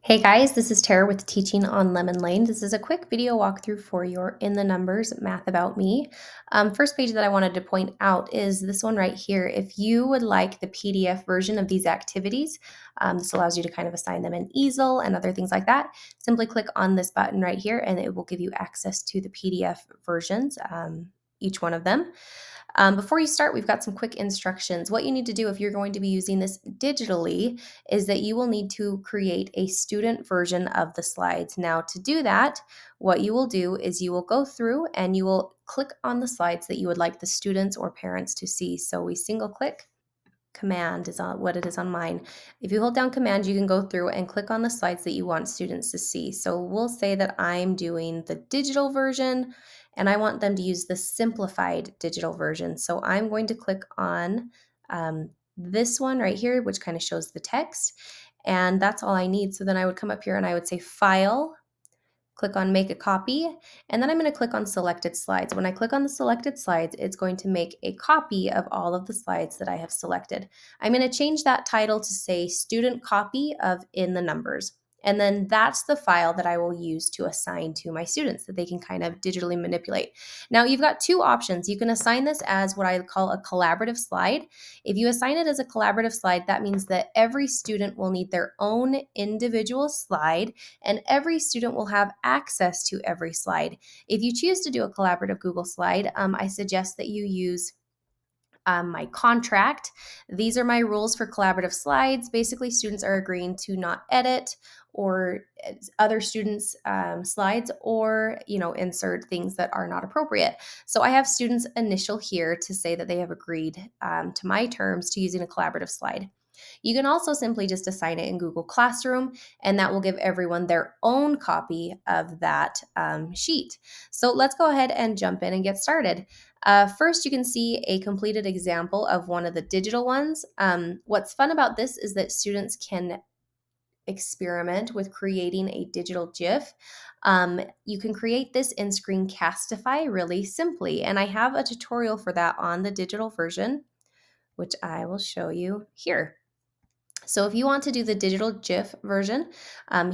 Hey guys, this is Tara with Teaching on Lemon Lane. This is a quick video walkthrough for your In the Numbers Math About Me. First page that I wanted to point out is this one right here. If you would like the PDF version of these activities, this allows you to kind of assign them in easel and other things like that. Simply click on this button right here and it will give you access to the PDF versions, each one of them. Before you start, we've got some quick instructions. What you need to do if you're going to be using this digitally is that you will need to create a student version of the slides. Now, to do that, what you will do is you will go through and you will click on the slides that you would like the students or parents to see. So we single click. Command is on what it is on mine. If you hold down command, you can go through and click on the slides that you want students to see. So we'll say that I'm doing the digital version and I want them to use the simplified digital version. So I'm going to click on this one right here, which kind of shows the text. And that's all I need. So then I would come up here and I would say File, click on Make a Copy, and then I'm going to click on Selected Slides. When I click on the selected slides, it's going to make a copy of all of the slides that I have selected. I'm going to change that title to say Student Copy of In the Numbers. And then that's the file that I will use to assign to my students that they can kind of digitally manipulate. Now, you've got two options. You can assign this as what I call a collaborative slide. If you assign it as a collaborative slide, that means that every student will need their own individual slide and every student will have access to every slide. If you choose to do a collaborative Google slide, I suggest that you use my contract. These are my rules for collaborative slides. Basically, students are agreeing to not edit or other students' slides or insert things that are not appropriate. So I have students initial here to say that they have agreed to my terms to using a collaborative slide. You can also simply just assign it in Google Classroom, and that will give everyone their own copy of that sheet. So let's go ahead and jump in and get started. First, you can see a completed example of one of the digital ones. What's fun about this is that students can experiment with creating a digital GIF. You can create this in Screencastify really simply, and I have a tutorial for that on the digital version, which I will show you here. So if you want to do the digital GIF version,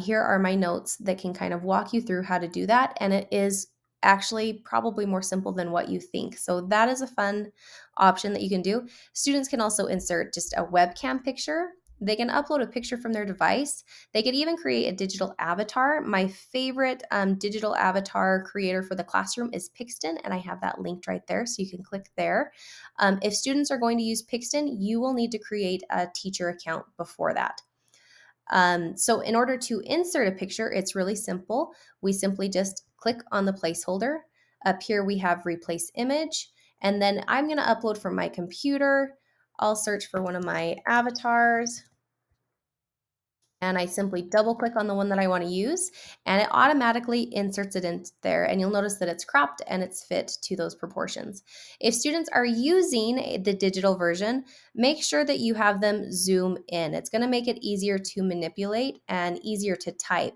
here are my notes that can kind of walk you through how to do that. And it is actually probably more simple than what you think. So that is a fun option that you can do. Students can also insert just a webcam picture. They can upload a picture from their device. They could even create a digital avatar. My favorite digital avatar creator for the classroom is Pixton, and I have that linked right there, so you can click there. If students are going to use Pixton, you will need to create a teacher account before that. So in order to insert a picture, it's really simple. We simply just click on the placeholder. Up here we have replace image, and then I'm going to upload from my computer. I'll search for one of my avatars, and I simply double click on the one that I want to use, and it automatically inserts it in there, and you'll notice that it's cropped and it's fit to those proportions. If students are using the digital version, make sure that you have them zoom in. It's going to make it easier to manipulate and easier to type.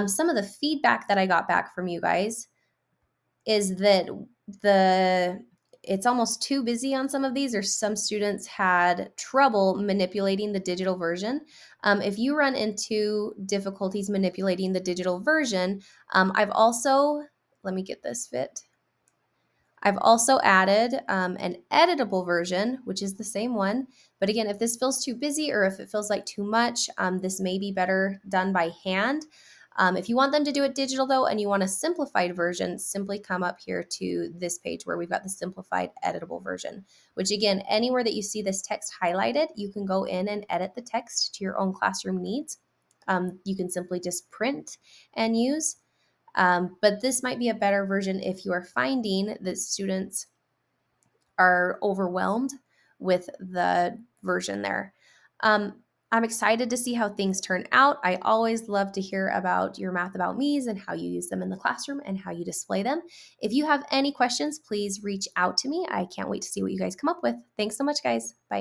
Some of the feedback that I got back from you guys is that it's almost too busy on some of these, or some students had trouble manipulating the digital version. If you run into difficulties manipulating the digital version, I've also, let me get this fit. I've also added an editable version, which is the same one. But again, if this feels too busy or if it feels like too much, this may be better done by hand. If you want them to do it digital though, and you want a simplified version, simply come up here to this page where we've got the simplified editable version, which again, anywhere that you see this text highlighted, you can go in and edit the text to your own classroom needs. You can simply just print and use. But this might be a better version if you are finding that students are overwhelmed with the version there. I'm excited to see how things turn out. I always love to hear about your Math About Me's and how you use them in the classroom and how you display them. If you have any questions, please reach out to me. I can't wait to see what you guys come up with. Thanks so much, guys. Bye.